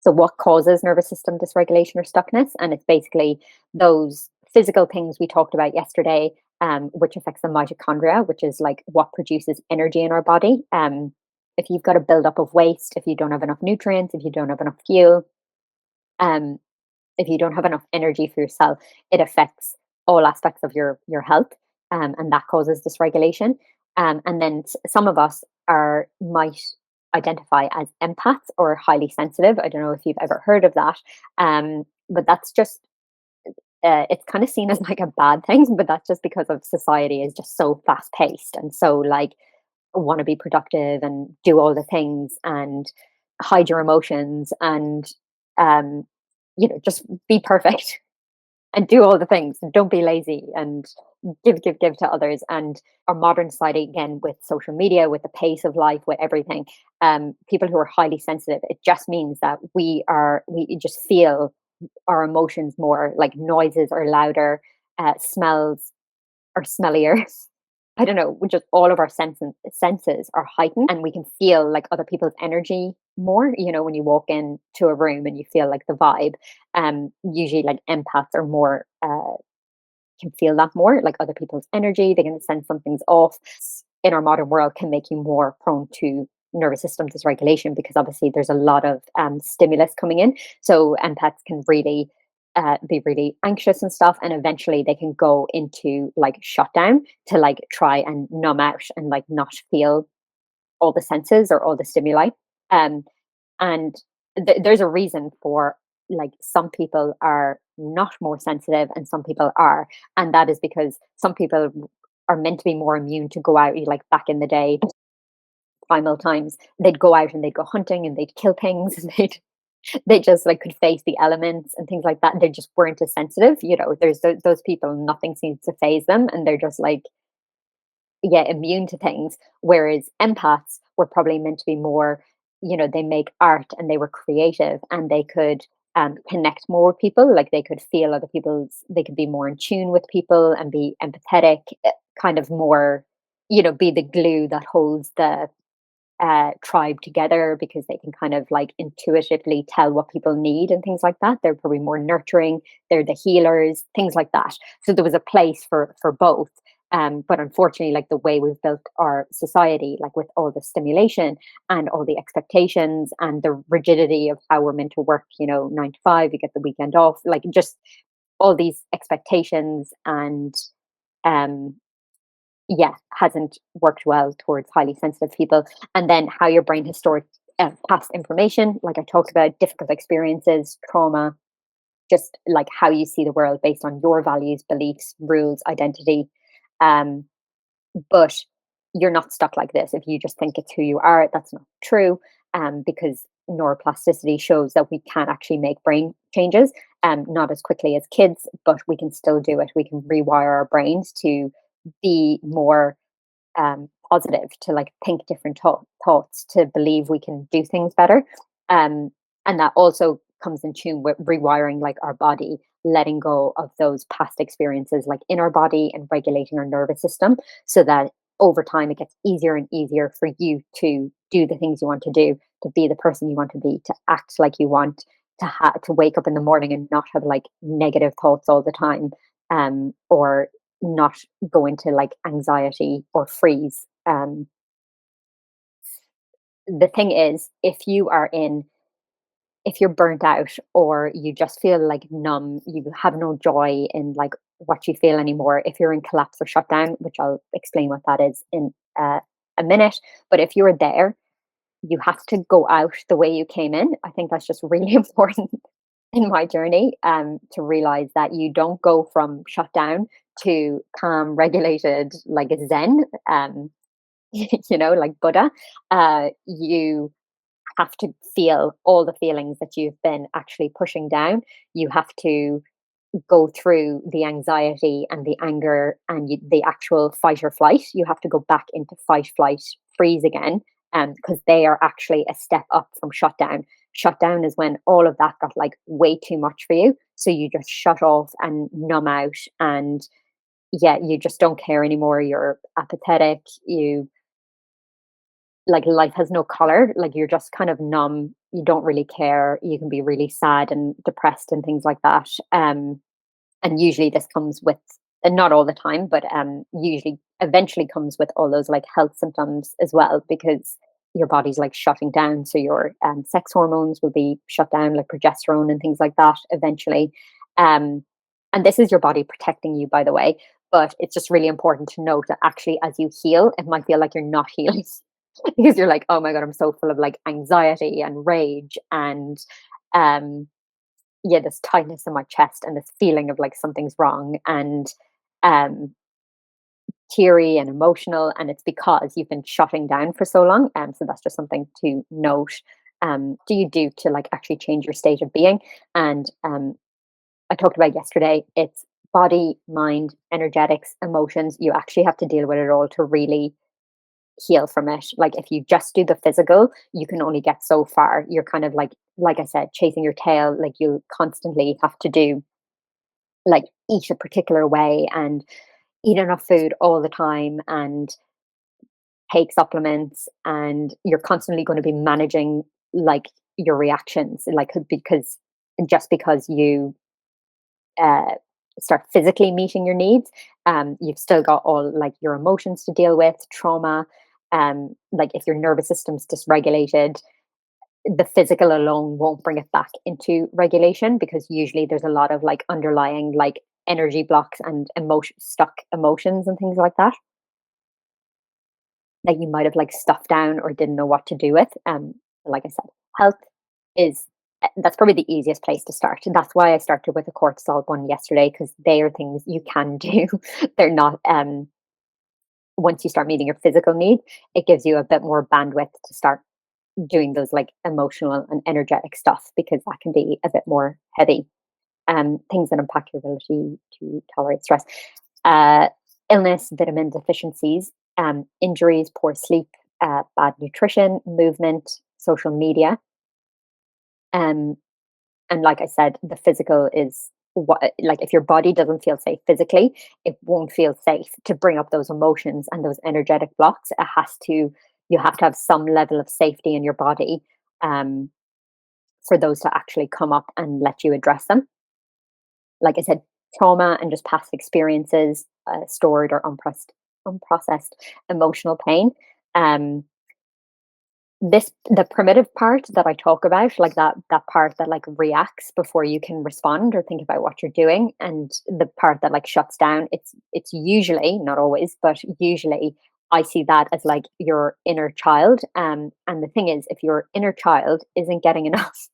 So what causes nervous system dysregulation or stuckness? And it's basically those physical things we talked about yesterday, which affects the mitochondria, which is like what produces energy in our body. If you've got a buildup of waste, if you don't have enough nutrients, if you don't have enough fuel, um, if you don't have enough energy for your cell, it affects all aspects of your health, and that causes dysregulation. And then some of us are might identify as empaths or highly sensitive. I don't know if you've ever heard of that, but that's just it's kind of seen as like a bad thing, but that's just because of society is just so fast paced and so like want to be productive and do all the things and hide your emotions and um, just be perfect and do all the things and don't be lazy and give to others. And our modern society, again, with social media, with the pace of life, with everything, people who are highly sensitive, it just means that we just feel our emotions more, like noises are louder, smells are smellier. I don't know, just all of our senses are heightened and we can feel like other people's energy more. When you walk into a room and you feel like the vibe, usually like empaths are more, can feel that more, like other people's energy. They can sense something's off. In our modern world, can make you more prone to nervous system dysregulation because obviously there's a lot of stimulus coming in. So empaths can really be really anxious and stuff, and eventually they can go into like shutdown to like try and numb out and like not feel all the senses or all the stimuli. Um, and there's a reason for like some people are not more sensitive and some people are, and that is because some people are meant to be more immune to go out. Like back in the day, primal times, they'd go out and they'd go hunting and they'd kill things and they just like could face the elements and things like that. They just weren't as sensitive. There's those people, nothing seems to phase them, and they're just like, yeah, immune to things. Whereas empaths were probably meant to be more, they make art and they were creative and they could connect more with people. Like they could feel other people's, they could be more in tune with people and be empathetic, kind of more, be the glue that holds the tribe together because they can kind of like intuitively tell what people need and things like that. They're probably more nurturing. They're the healers, things like that. So there was a place for both. But unfortunately, like the way we've built our society, like with all the stimulation and all the expectations and the rigidity of how we're meant to work, 9 to 5, you get the weekend off, like just all these expectations and um yeah, hasn't worked well towards highly sensitive people. And then how your brain has stored past information, like I talked about, difficult experiences, trauma, just like how you see the world based on your values, beliefs, rules, identity. Um, but you're not stuck like this. If you just think it's who you are, that's not true. Because neuroplasticity shows that we can actually make brain changes, not as quickly as kids, but we can still do it. We can rewire our brains to be more positive, to like think different thoughts, to believe we can do things better. Um, and that also comes in tune with rewiring like our body, letting go of those past experiences like in our body and regulating our nervous system so that over time it gets easier and easier for you to do the things you want to do, to be the person you want to be, to act like you want, to wake up in the morning and not have like negative thoughts all the time, or not go into like anxiety or freeze. The thing is, if you're burnt out or you just feel like numb, you have no joy in like what you feel anymore. If you're in collapse or shutdown, which I'll explain what that is in a minute, but if you're there, you have to go out the way you came in. I think that's just really important in my journey, to realize that you don't go from shutdown to calm, regulated, like a Zen, like Buddha. You have to feel all the feelings that you've been actually pushing down. You have to go through the anxiety and the anger and the actual fight or flight. You have to go back into fight, flight, freeze again, because they are actually a step up from shutdown. Shutdown is when all of that got like way too much for you. So you just shut off and numb out, and yeah, you just don't care anymore. You're apathetic. You like life has no color, like you're just kind of numb, you don't really care, you can be really sad and depressed and things like that. And usually this comes with, and not all the time, but usually eventually comes with all those like health symptoms as well, because your body's like shutting down. So your sex hormones will be shut down, like progesterone and things like that eventually. Um, and this is your body protecting you, by the way. But it's just really important to note that actually, as you heal, it might feel like you're not healing because you're like, oh my God, I'm so full of like anxiety and rage and um yeah, this tightness in my chest and this feeling of like something's wrong and um teary and emotional, and it's because you've been shutting down for so long. So that's just something to note. Do you do to like actually change your state of being? And I talked about yesterday, it's body, mind, energetics, emotions. You actually have to deal with it all to really heal from it. Like if you just do the physical, you can only get so far. You're kind of like I said, chasing your tail. Like you constantly have to do like eat a particular way and eat enough food all the time and take supplements, and you're constantly going to be managing like your reactions, like because just because you uh, start physically meeting your needs, you've still got all like your emotions to deal with, trauma. Like if your nervous system's dysregulated, the physical alone won't bring it back into regulation, because usually there's a lot of like underlying like energy blocks and emotion stuck emotions and things like that that you might have like stuffed down or didn't know what to do with. Like I said, health is that's probably the easiest place to start. And that's why I started with the cortisol one yesterday, because they are things you can do. They're not once you start meeting your physical need, it gives you a bit more bandwidth to start doing those like emotional and energetic stuff, because that can be a bit more heavy. Things that impact your ability to tolerate stress. Uh, Illness, vitamin deficiencies, injuries, poor sleep, bad nutrition, movement, social media. Um, and like I said, the physical is what, like if your body doesn't feel safe physically, it won't feel safe to bring up those emotions and those energetic blocks. It has to, you have to have some level of safety in your body um, for those to actually come up and let you address them. Like I said, trauma and just past experiences, stored or unprocessed emotional pain. Um, this the primitive part that I talk about, like that part that like reacts before you can respond or think about what you're doing, and the part that like shuts down. It's usually, not always, but usually I see that as like your inner child. And the thing is, if your inner child isn't getting enough,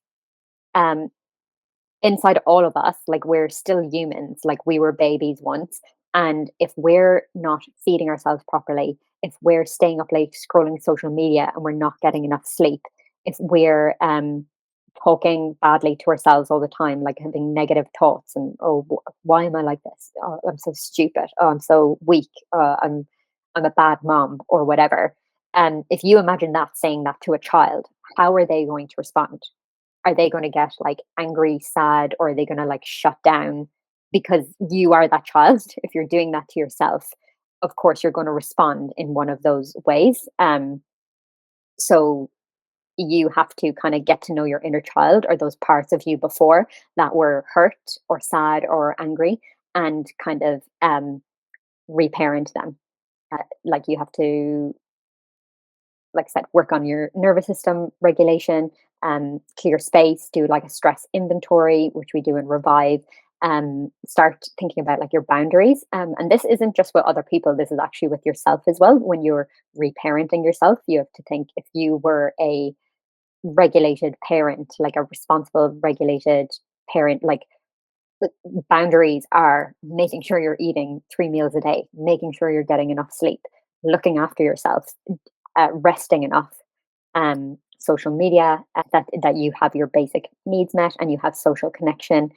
um, inside all of us, like we're still humans, like we were babies once. And if we're not feeding ourselves properly, if we're staying up late scrolling social media and we're not getting enough sleep, if we're talking badly to ourselves all the time, like having negative thoughts and, oh, why am I like this? Oh, I'm so stupid. Oh, I'm so weak. I'm a bad mom or whatever. And if you imagine that, saying that to a child, how are they going to respond? Are they going to get like angry, sad, or are they going to like shut down because you are that child? If you're doing that to yourself, of course you're going to respond in one of those ways. So you have to kind of get to know your inner child, or those parts of you before that were hurt or sad or angry, and kind of reparent them. Like you have to, like I said, work on your nervous system regulation, clear space, do like a stress inventory, which we do in Revive. Start thinking about like your boundaries. And this isn't just with other people, this is actually with yourself as well. When you're reparenting yourself, you have to think, if you were a regulated parent, like a responsible, regulated parent, like boundaries are making sure you're eating 3 meals a day, making sure you're getting enough sleep, looking after yourself, resting enough, social media, that you have your basic needs met and you have social connection.